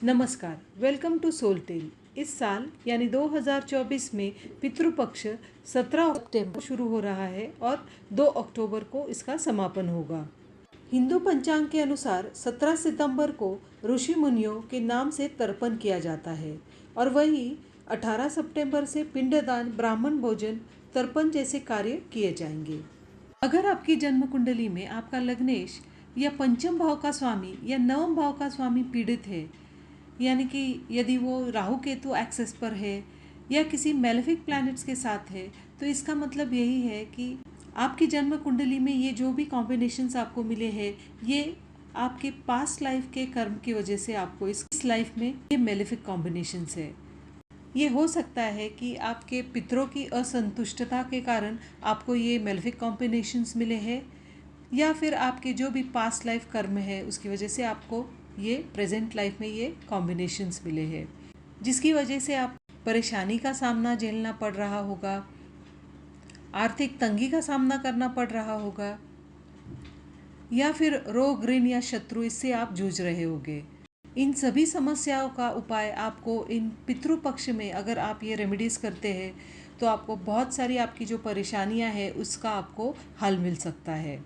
नमस्कार, welcome to soul tell. इस साल यानी 2024 में पितृपक्ष 17 सितंबर शुरू हो रहा है और 2 अक्टूबर को इसका समापन होगा। हिंदू पंचांग के अनुसार 17 सितंबर को ऋषि मुनियों के नाम से तर्पण किया जाता है और वही 18 सितंबर से पिंडदान, ब्राह्मण भोजन, तर्पण जैसे कार्य किए जाएंगे। अगर आपकी जन्म कुंडली में आपका लग्नेश या पंचम भाव का स्वामी या नवम भाव का स्वामी पीड़ित है, यानी कि यदि वो राहु केतु एक्सेस पर है या किसी मेलेफिक प्लैनेट्स के साथ है, तो इसका मतलब यही है कि आपकी जन्म कुंडली में ये जो भी कॉम्बिनेशंस आपको मिले हैं, ये आपके पास्ट लाइफ के कर्म की वजह से आपको इस लाइफ में ये मेलेफिक कॉम्बिनेशंस है। ये हो सकता है कि आपके पितरों की असंतुष्टता के कारण आपको ये मेलेफिक कॉम्बिनेशंस मिले हैं, या फिर आपके जो भी पास्ट लाइफ कर्म है उसकी वजह से आपको ये प्रेजेंट लाइफ में ये कॉम्बिनेशंस मिले हैं, जिसकी वजह से आप परेशानी का सामना झेलना पड़ रहा होगा, आर्थिक तंगी का सामना करना पड़ रहा होगा, या फिर रोग, ऋण या शत्रु, इससे आप जूझ रहे होंगे। इन सभी समस्याओं का उपाय आपको इन पितृपक्ष में अगर आप ये रेमेडीज़ करते हैं तो आपको बहुत सारी आपकी जो परेशानियां हैं उसका आपको हल मिल सकता है।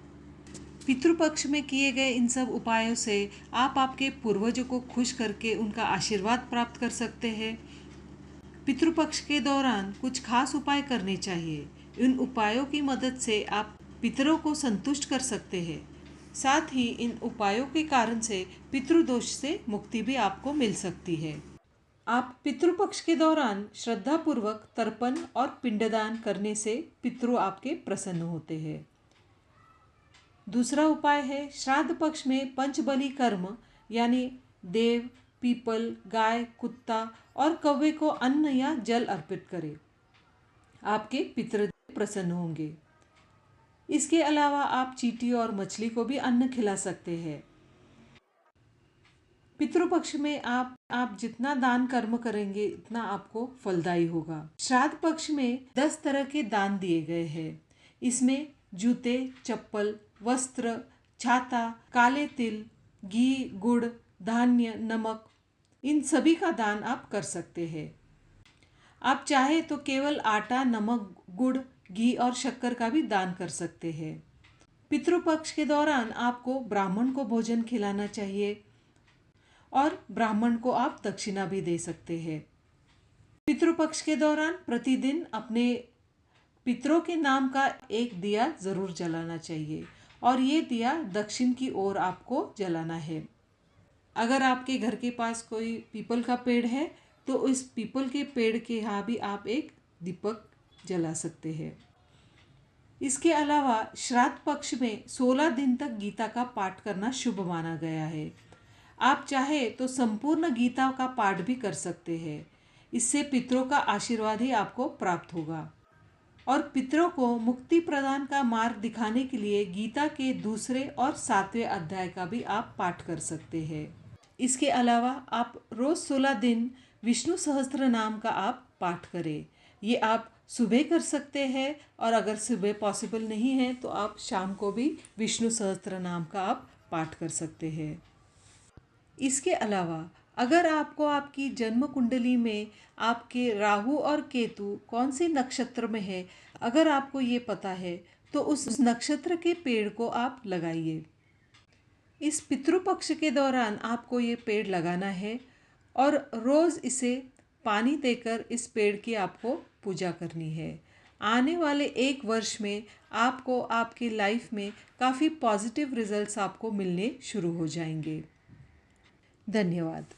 पितृपक्ष में किए गए इन सब उपायों से आप आपके पूर्वजों को खुश करके उनका आशीर्वाद प्राप्त कर सकते हैं। पितृपक्ष के दौरान कुछ खास उपाय करने चाहिए। इन उपायों की मदद से आप पितरों को संतुष्ट कर सकते हैं। साथ ही इन उपायों के कारण से पितृदोष से मुक्ति भी आपको मिल सकती है। आप पितृपक्ष के दौरान श्रद्धापूर्वक तर्पण और पिंडदान करने से पितृ आपके प्रसन्न होते हैं। दूसरा उपाय है श्राद्ध पक्ष में पंचबली कर्म, यानी देव, पीपल, गाय, कुत्ता और कौवे को अन्न या जल अर्पित करें। आपके पितृदेव प्रसन्न होंगे। इसके अलावा आप चींटी और मछली को भी अन्न खिला सकते हैं। पितृपक्ष में आप जितना दान कर्म करेंगे उतना आपको फलदायी होगा। श्राद्ध पक्ष में 10 तरह के दान दिए गए हैं। इसमें जूते, चप्पल, वस्त्र, छाता, काले तिल, घी, गुड़, धान्य, नमक, इन सभी का दान आप कर सकते हैं। आप चाहे तो केवल आटा, नमक, गुड़, घी और शक्कर का भी दान कर सकते हैं। पितृपक्ष के दौरान आपको ब्राह्मण को भोजन खिलाना चाहिए और ब्राह्मण को आप दक्षिणा भी दे सकते हैं। पितृपक्ष के दौरान प्रतिदिन अपने पितरों के नाम का एक दिया जरूर जलाना चाहिए और ये दिया दक्षिण की ओर आपको जलाना है। अगर आपके घर के पास कोई पीपल का पेड़ है तो इस पीपल के पेड़ के यहाँ भी आप एक दीपक जला सकते हैं। इसके अलावा श्राद्ध पक्ष में 16 दिन तक गीता का पाठ करना शुभ माना गया है। आप चाहे तो संपूर्ण गीता का पाठ भी कर सकते हैं। इससे पितरों का आशीर्वाद ही आपको प्राप्त होगा। और पितरों को मुक्ति प्रदान का मार्ग दिखाने के लिए गीता के 2 और 7वें अध्याय का भी आप पाठ कर सकते हैं। इसके अलावा आप रोज 16 दिन विष्णु सहस्त्र नाम का आप पाठ करें। ये आप सुबह कर सकते हैं और अगर सुबह पॉसिबल नहीं है तो आप शाम को भी विष्णु सहस्त्र नाम का आप पाठ कर सकते हैं। इसके अलावा अगर आपको आपकी जन्म कुंडली में आपके राहु और केतु कौन से नक्षत्र में है, अगर आपको ये पता है तो उस नक्षत्र के पेड़ को आप लगाइए। इस पितृपक्ष के दौरान आपको ये पेड़ लगाना है और रोज़ इसे पानी देकर इस पेड़ की आपको पूजा करनी है। आने वाले 1 वर्ष में आपको आपकी लाइफ में काफ़ी पॉजिटिव रिजल्ट्स आपको मिलने शुरू हो जाएंगे। धन्यवाद।